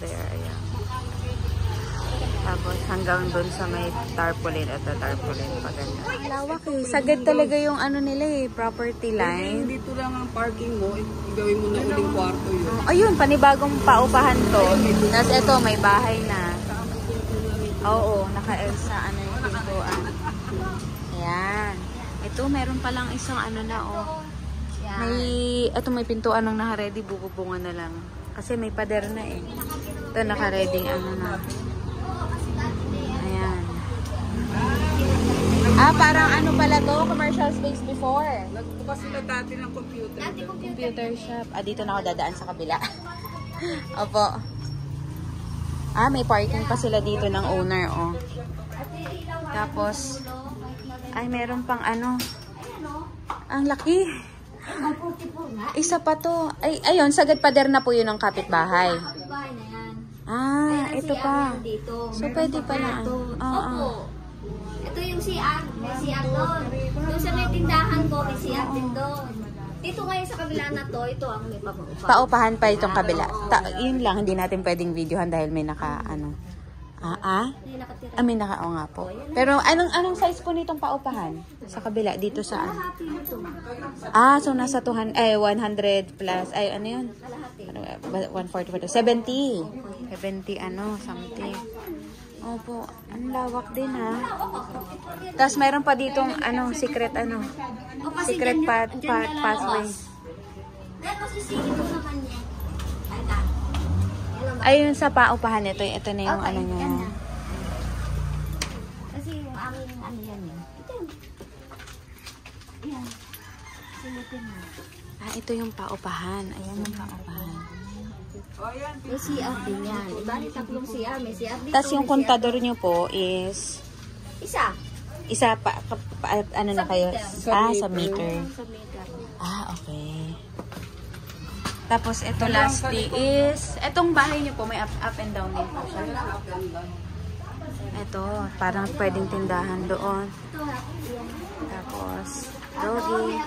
there. Ayan. Tapos hanggang dun sa may tarpaulin. Ito tarpaulin pa ganyan. Lawak eh. Sagad talaga yung ano nila eh. Property line. Dito lang ang parking mo. Igawin mo na uling kwarto yun. Ayun, panibagong paupahan to. Tapos ito, may bahay na. Oo, naka-elsa ano yung pintuan. Ayan. Ito, meron palang isang ano na oh. Ito may pintuan nang naka-ready. Bububungan na lang. Kasi may pader na eh. Ito naka-ready ano na. Parang ano pala to? Commercial space before. Nagbukas sila dati ng computer. Computer shop. Dito na ako dadaan sa kabila. Opo. May parking pa sila dito ng owner, oh. Tapos, meron pang ano. Ang laki. Isa pa to. Ayun, sagad pader na po yun ng kapitbahay. Ito pa. So, pwede pala. Ito yung CR. May CR doon. Doon sa may tindahan ko, may CR din doon. Dito ngayon sa kabila na to, ito ang may paupahan. Paupahan pa itong kabila. Yun lang, hindi natin pwedeng videohan dahil may naka, ano. May naka, nga po. Pero anong size po nitong paupahan? Sa kabila, dito saan? So nasa 100 plus, ano yun? 140, 70. 70, something. Opo, ang lawak din ha. Tapos mayroon pa ditong secret secret pathway. Ayun sa paupahan ito na yung ano niya. Kasi yung aming yan yun. Yan. Silipin mo. Ito yung paupahan. Ayan yung paupahan. May CR din yan. Ibalik tatlong CR. May CR dito. Tapos yung kontador nyo po is? Isa pa ano na kayo? Sa meter. Okay. Tapos ito lastly is, etong bahay nyo po may up and down din po siya. Ito, parang pwedeng tindahan doon. Tapos, doggy.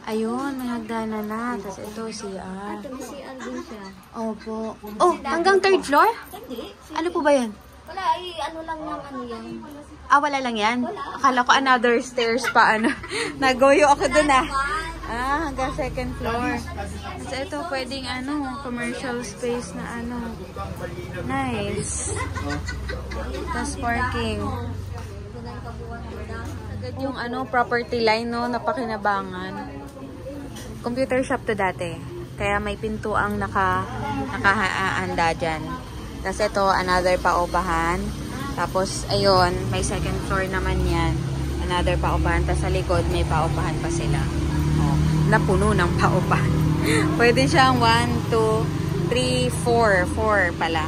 Ayun, may hagdanan na. Tapos ito, CR. Ito, may CR din siya. Opo. Hanggang 3rd floor? Hindi. Ano po ba yan? Wala, ano lang yan. Wala lang yan? Akala ko another stairs pa, Nagoyo ako dun, hanggang 2nd floor. Tapos ito, pwedeng, commercial space na, Nice. Tapos parking. Agad yung, property line, napakinabangan. Computer shop to dati. Kaya may pintuang nakahaanda dyan. Tapos ito, another paupahan. Tapos, ayun, may 2nd floor naman yan. Another paupahan. Tapos sa likod, may paupahan pa sila. Napuno ng paupahan. Pwede siyang 1, 2, 3, 4. 4 pala.